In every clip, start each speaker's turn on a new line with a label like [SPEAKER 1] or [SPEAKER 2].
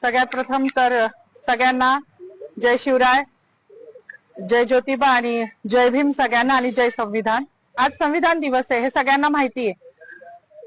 [SPEAKER 1] सगळ्यात प्रथम तर सगळ्यांना जय शिवराय, जय ज्योतिबा आणि जय भीम सगळ्यांना आणि जय संविधान। आज संविधान दिवस आहे हे सगळ्यांना माहिती आहे।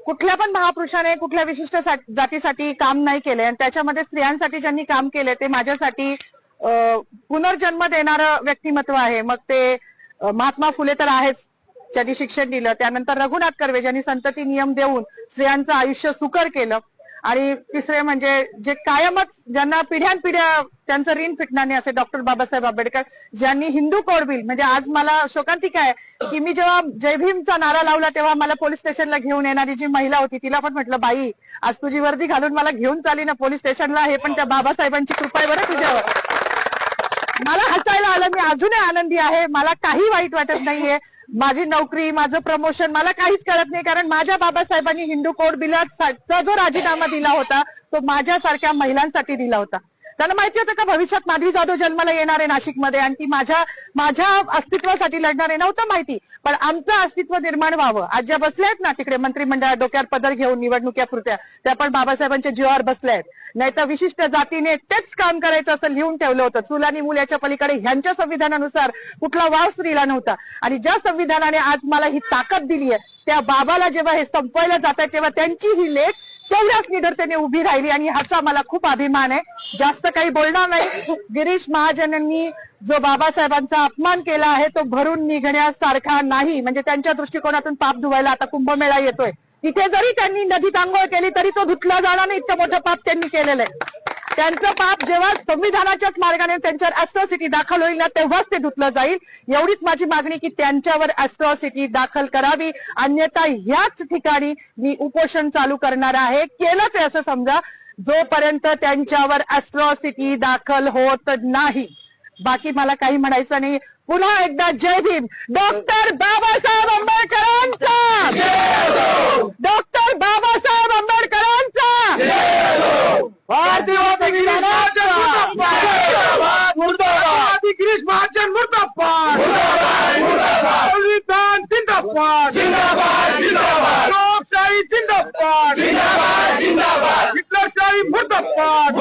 [SPEAKER 1] कुठल्या पण महापुरुषाने कुठल्या विशिष्ट जातीसाठी काम नाही केले आणि त्याच्यामध्ये स्त्रियांसाठी ज्यांनी काम केले ते माझ्यासाठी पुनर्जन्म देणारं व्यक्तिमत्व आहे। मग ते महात्मा फुले तर आहेच ज्यांनी शिक्षण दिलं, त्यानंतर रघुनाथ कर्वे ज्यांनी संतती नियम देऊन स्त्रियांचं आयुष्य सुकर केलं, आणि तिसरे म्हणजे जे कायमच ज्यांना पिढ्यानपिढ्या त्यांचं ऋण फिटणार नाही असे डॉक्टर बाबासाहेब आंबेडकर, ज्यांनी हिंदू कोड बिल म्हणजे आज मला शोकांतिका आहे की मी जेव्हा जय भीमचा नारा लावला तेव्हा मला पोलीस स्टेशनला घेऊन येणारी जी महिला होती तिला पण म्हटलं, बाई आज तुझी वर्दी घालून मला घेऊन चाली ना पोलीस स्टेशनला, हे पण त्या बाबासाहेबांची कृपा आहे बरं तुझ्यावर। मला हसायला आलं, मी अजूनही आनंदी आहे, मला काही वाईट वाटत नाहीये। माझी नोकरी, माझं प्रमोशन मला काहीच कळत नाही, कारण माझ्या बाबासाहेबांनी हिंदू कोड बिलाचा जो राजीनामा दिला होता तो माझ्यासारख्या महिलांसाठी दिला होता। त्यांना माहिती होतं का भविष्यात माधवी जाधव जन्माला येणार आहे नाशिकमध्ये आणि ती माझ्या अस्तित्वासाठी लढणार आहे, नव्हतं माहिती, पण आमचं अस्तित्व निर्माण व्हावं। आज ज्या बसल्या आहेत ना तिकडे मंत्रिमंडळात डोक्यावर पदर घेऊन निवडणुकीपुरत्या, त्या पण बाबासाहेबांच्या जीवावर बसल्या आहेत। नाही तर विशिष्ट जातीने तेच काम करायचं असं लिहून ठेवलं होतं। चूल आणि मूल याच्या पलीकडे ह्यांच्या संविधानानुसार कुठला वाव स्त्रीला नव्हता, आणि ज्या संविधानाने आज मला ही ताकद दिली आहे त्या बाबाला जेव्हा हे संपवायला जात आहे तेव्हा त्यांची ही लेख तेवढ्याच निडरतेने उभी राहिली आणि ह्याचा मला खूप अभिमान आहे। जास्त काही बोलणार नाही। गिरीश महाजनांनी जो बाबासाहेबांचा अपमान केला आहे तो भरून निघण्यासारखा नाही, म्हणजे त्यांच्या दृष्टिकोनातून पाप धुवायला आता कुंभमेळा येतोय, तिथे जरी त्यांनी नदीत आंघोळ केली तरी तो धुतला जाणार नाही, इतकं मोठं पाप त्यांनी केलेलं आहे। त्यांचं पाप जेव्हा संविधानाच्याच मार्गाने त्यांच्यावर ॲट्रॉसिटी दाखल होईल ना तेव्हाच ते धुतलं जाईल। एवढीच माझी मागणी की त्यांच्यावर ॲट्रॉसिटी दाखल करावी, अन्यथा ह्याच ठिकाणी मी उपोषण चालू करणार आहे। केलंच आहे असं समजा जोपर्यंत त्यांच्यावर ॲट्रॉसिटी दाखल होत नाही। बाकी मला काही म्हणायचं नाही। पुन्हा एकदा जय भीम। डॉक्टर बाबासाहेब आंबेडकरांचा, डॉक्टर बाबासाहेब आंबेडकरांचा, भारतीय गिरीश महाजन मुर्दाबाद, संविधान जिंदाबाद, लोकशाही जिंदाबाद, हिटलरशाही मुर्दाबाद।